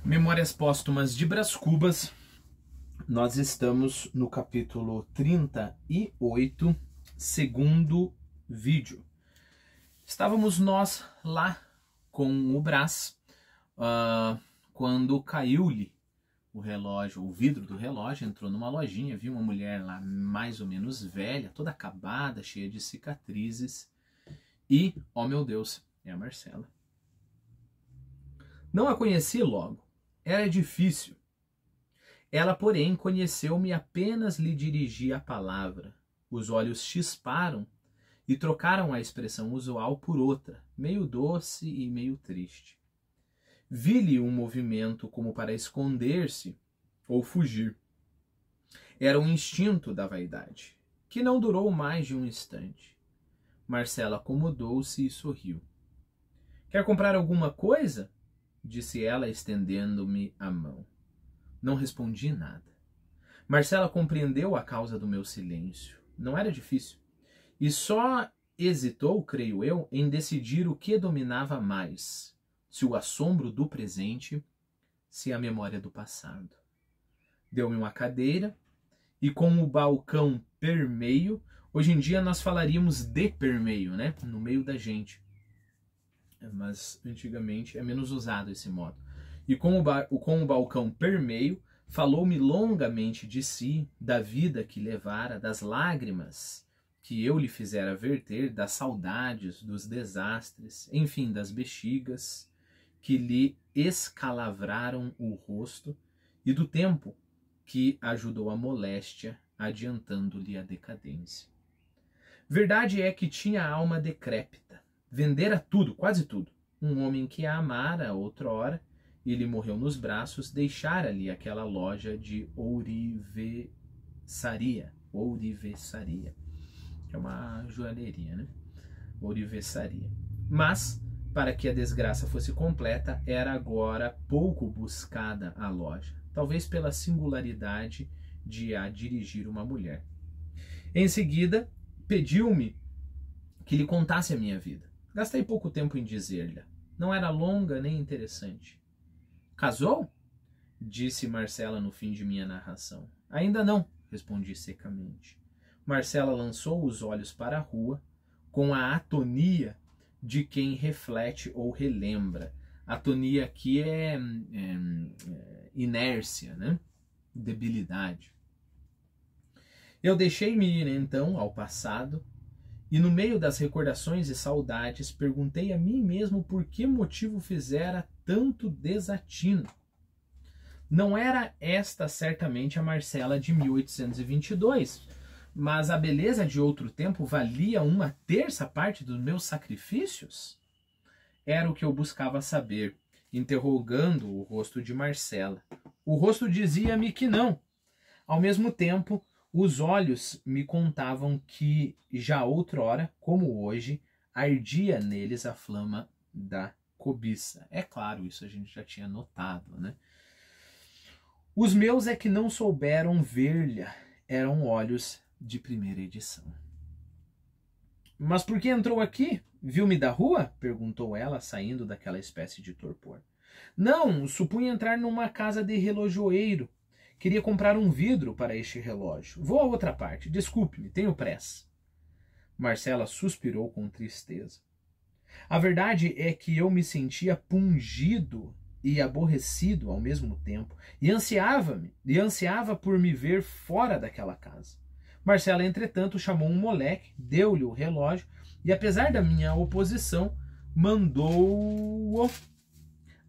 Memórias Póstumas de Brás Cubas. Nós estamos no capítulo 38, segundo vídeo. Estávamos nós lá com o Brás quando caiu-lhe o relógio, o vidro do relógio, entrou numa lojinha, viu uma mulher lá mais ou menos velha, toda acabada, cheia de cicatrizes e, oh meu Deus, é a Marcela. Não a conheci logo. Era difícil. Ela, porém, conheceu-me apenas lhe dirigi a palavra. Os olhos chisparam e trocaram a expressão usual por outra, meio doce e meio triste. Vi-lhe um movimento como para esconder-se ou fugir. Era um instinto da vaidade, que não durou mais de um instante. Marcela acomodou-se e sorriu. Quer comprar alguma coisa? Disse ela, estendendo-me a mão. Não respondi nada. Marcela compreendeu a causa do meu silêncio. Não era difícil. E só hesitou, creio eu, em decidir o que dominava mais, se o assombro do presente, se a memória do passado. Deu-me uma cadeira e com o balcão permeio, hoje em dia nós falaríamos de permeio, né? No meio da gente. Mas antigamente é menos usado esse modo. E com o balcão permeio, falou-me longamente de si, da vida que levara, das lágrimas que eu lhe fizera verter, das saudades, dos desastres, enfim, das bexigas que lhe escalavraram o rosto e do tempo que ajudou a moléstia, adiantando-lhe a decadência. Verdade é que tinha a alma decrépita. Vendera tudo, quase tudo. Um homem que a amara outrora, ele morreu nos braços, deixara-lhe aquela loja de ourivesaria, que é uma joalheria, né? Ourivesaria. Mas, para que a desgraça fosse completa, era agora pouco buscada a loja, talvez pela singularidade de a dirigir uma mulher. Em seguida, pediu-me que lhe contasse a minha vida. Gastei pouco tempo em dizer-lhe. Não era longa nem interessante. Casou? Disse Marcela no fim de minha narração. Ainda não, respondi secamente. Marcela lançou os olhos para a rua com a atonia de quem reflete ou relembra. Atonia aqui é inércia, né? Debilidade. Eu deixei-me ir então ao passado, e no meio das recordações e saudades, perguntei a mim mesmo por que motivo fizera tanto desatino. Não era esta certamente a Marcela de 1822, mas a beleza de outro tempo valia 1/3 parte dos meus sacrifícios? Era o que eu buscava saber, interrogando o rosto de Marcela. O rosto dizia-me que não. Ao mesmo tempo, os olhos me contavam que, já outrora, como hoje, ardia neles a flama da cobiça. É claro, isso a gente já tinha notado, né? Os meus é que não souberam ver-lhe, eram olhos de primeira edição. Mas por que entrou aqui? Viu-me da rua? Perguntou ela, saindo daquela espécie de torpor. Não, supunha entrar numa casa de relojoeiro. Queria comprar um vidro para este relógio. Vou a outra parte. Desculpe-me, tenho pressa. Marcela suspirou com tristeza. A verdade é que eu me sentia pungido e aborrecido ao mesmo tempo, e ansiava por me ver fora daquela casa. Marcela, entretanto, chamou um moleque, deu-lhe o relógio, e apesar da minha oposição, mandou-o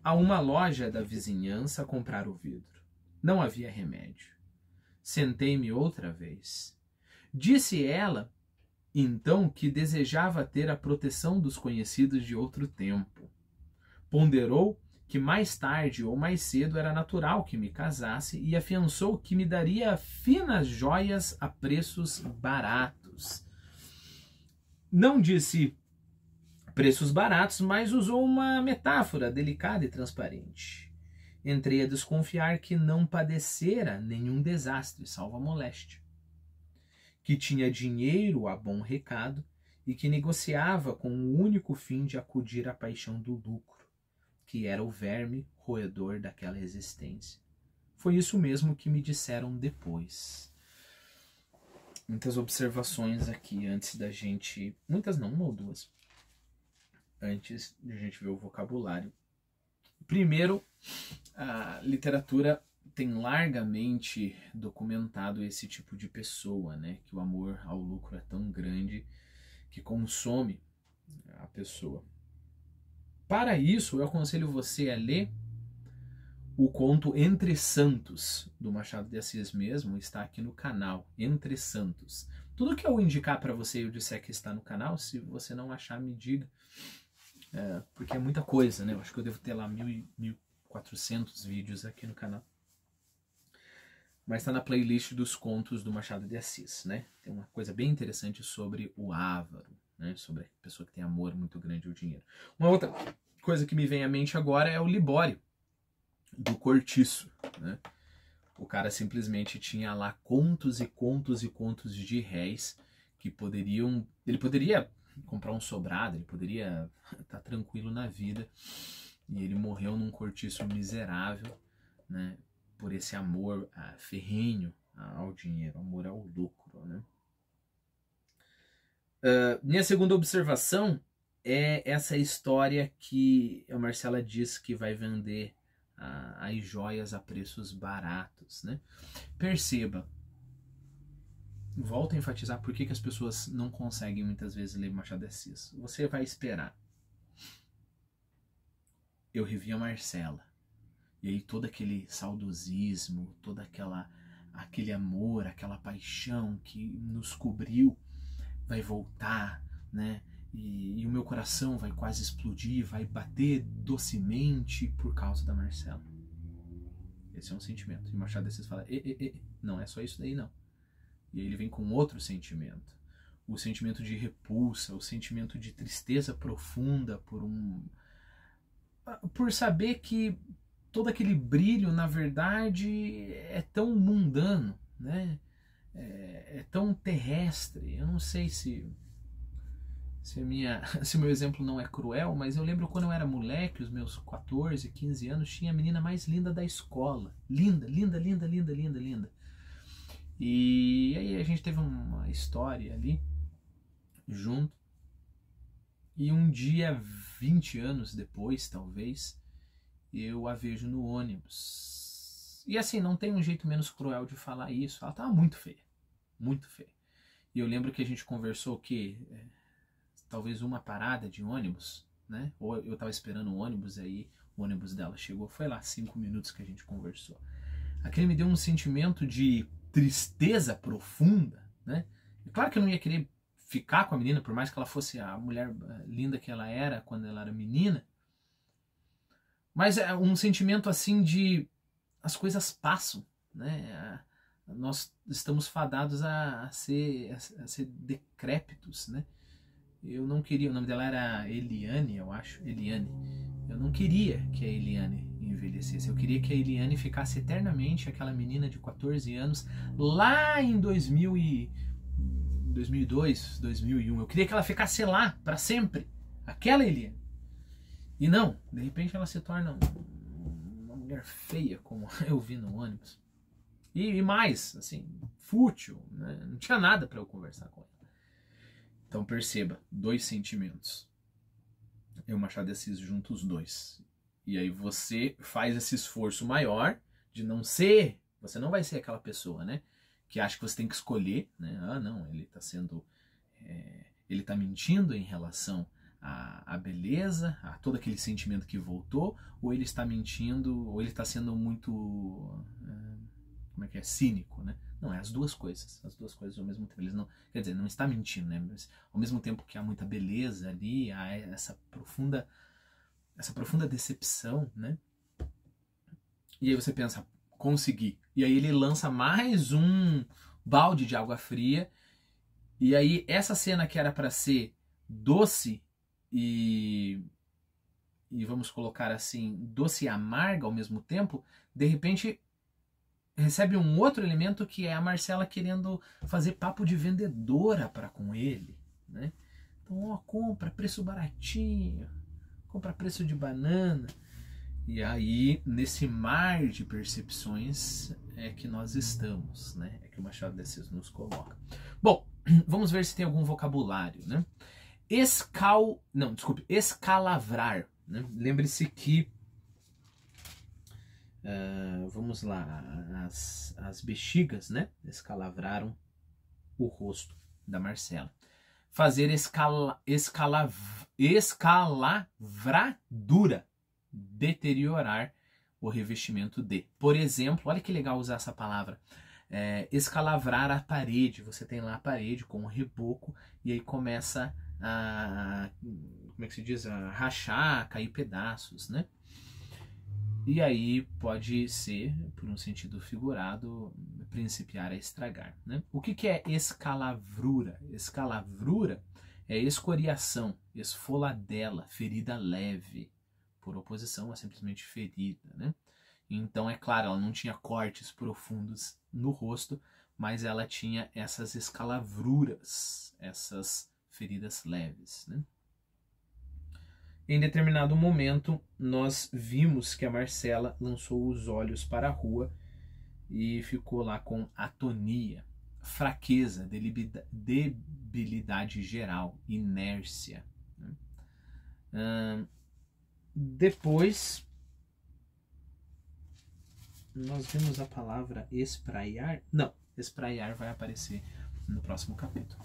a uma loja da vizinhança comprar o vidro. Não havia remédio. Sentei-me outra vez. Disse ela, então, que desejava ter a proteção dos conhecidos de outro tempo. Ponderou que mais tarde ou mais cedo era natural que me casasse e afiançou que me daria finas joias a preços baratos. Não disse preços baratos, mas usou uma metáfora delicada e transparente. Entrei a desconfiar que não padecera nenhum desastre, salvo a moléstia. Que tinha dinheiro a bom recado e que negociava com o único fim de acudir à paixão do lucro. que era o verme roedor daquela existência. Foi isso mesmo que me disseram depois. Muitas observações aqui antes da gente... Muitas não, uma ou duas. Antes de a gente ver o vocabulário. Primeiro, a literatura tem largamente documentado esse tipo de pessoa, né? Que o amor ao lucro é tão grande que consome a pessoa. Para isso, eu aconselho você a ler o conto Entre Santos, do Machado de Assis mesmo, está aqui no canal, Entre Santos. Tudo que eu indicar para você e eu disser que está no canal, se você não achar, me diga. Porque é muita coisa, né? Eu acho que eu devo ter lá 1.400 vídeos aqui no canal. Mas está na playlist dos contos do Machado de Assis, né? Tem uma coisa bem interessante sobre o avaro, né? Sobre a pessoa que tem amor muito grande ao dinheiro. Uma outra coisa que me vem à mente agora é o Libório, do Cortiço, né? O cara simplesmente tinha lá contos e contos e contos de réis que poderiam... Ele poderia comprar um sobrado, ele poderia estar tranquilo na vida, e ele morreu num cortiço miserável, né? Por esse amor ferrenho ao dinheiro, amor ao lucro, né? Minha segunda observação é essa história que a Marcela diz que vai vender as joias a preços baratos, né? Perceba, volto a enfatizar por que as pessoas não conseguem muitas vezes ler Machado de Assis. Você vai esperar. Eu revi a Marcela, e aí todo aquele saudosismo, todo aquele amor, aquela paixão que nos cobriu vai voltar, né? E o meu coração vai quase explodir, vai bater docemente por causa da Marcela. Esse é um sentimento. E Machado de Assis fala, não é só isso daí não. E aí ele vem com outro sentimento. O sentimento de repulsa, o sentimento de tristeza profunda por saber que todo aquele brilho, na verdade, é tão mundano, né? É tão terrestre. Eu não sei se o meu exemplo não é cruel, mas eu lembro quando eu era moleque, os meus 14, 15 anos, tinha a menina mais linda da escola. Linda, linda, linda, linda, linda, linda. E aí a gente teve uma história ali, junto. E um dia, 20 anos depois, talvez, eu a vejo no ônibus. E assim, não tem um jeito menos cruel de falar isso. Ela tava muito feia. Muito feia. E eu lembro que a gente conversou que talvez uma parada de ônibus, né? Ou eu tava esperando o ônibus, aí o ônibus dela chegou. Foi lá 5 minutos que a gente conversou. Aquele me deu um sentimento de tristeza profunda, né? E claro que eu não ia querer ficar com a menina, por mais que ela fosse a mulher linda que ela era quando ela era menina. Mas é um sentimento assim de... as coisas passam, né? Nós estamos fadados a ser decrépitos, né? Eu não queria, o nome dela era Eliane, eu acho, Eliane. Eu não queria que a Eliane envelhecesse, eu queria que a Eliane ficasse eternamente aquela menina de 14 anos lá em 2002, 2001. Eu queria que ela ficasse lá para sempre, aquela Eliane. E não, de repente ela se torna uma mulher feia, como eu vi no ônibus. E mais, assim, fútil, né? Não tinha nada para eu conversar com ela. Então perceba, 2 sentimentos. Eu e o Machado de Assis junto os 2. E aí você faz esse esforço maior de não ser... Você não vai ser aquela pessoa, né? Que acha que você tem que escolher, né? Ah, não, ele está sendo... ele está mentindo em relação à beleza, a todo aquele sentimento que voltou, ou ele está mentindo, ou ele está sendo muito... como é que é? Cínico, né? Não, é as duas coisas ao mesmo tempo. Eles não, quer dizer, não está mentindo, né? Mas ao mesmo tempo que há muita beleza ali, há essa profunda decepção, né? E aí você pensa, consegui. E aí ele lança mais um balde de água fria. E aí essa cena que era para ser doce e vamos colocar assim, doce e amarga ao mesmo tempo, de repente recebe um outro elemento que é a Marcela querendo fazer papo de vendedora para com ele, né? Então, ó, compra preço baratinho, compra preço de banana. E aí, nesse mar de percepções é que nós estamos, né? É que o Machado de Assis nos coloca. Bom, vamos ver se tem algum vocabulário, né? Escalavrar, né? Lembre-se que, vamos lá, as bexigas, né? Escalavraram o rosto da Marcela. Fazer escalavradura, deteriorar o revestimento de. Por exemplo, olha que legal usar essa palavra. Escalavrar a parede. Você tem lá a parede com um reboco e aí começa a, como é que se diz? A rachar, a cair pedaços, né? E aí pode ser, por um sentido figurado, principiar a estragar, né? O que é escalavrura? Escalavrura é escoriação, esfoladela, ferida leve, por oposição a simplesmente ferida, né? Então, é claro, ela não tinha cortes profundos no rosto, mas ela tinha essas escalavruras, essas feridas leves, né? Em determinado momento, nós vimos que a Marcela lançou os olhos para a rua e ficou lá com atonia, fraqueza, debilidade geral, inércia. Depois, nós vimos a palavra espraiar. Não, espraiar vai aparecer no próximo capítulo.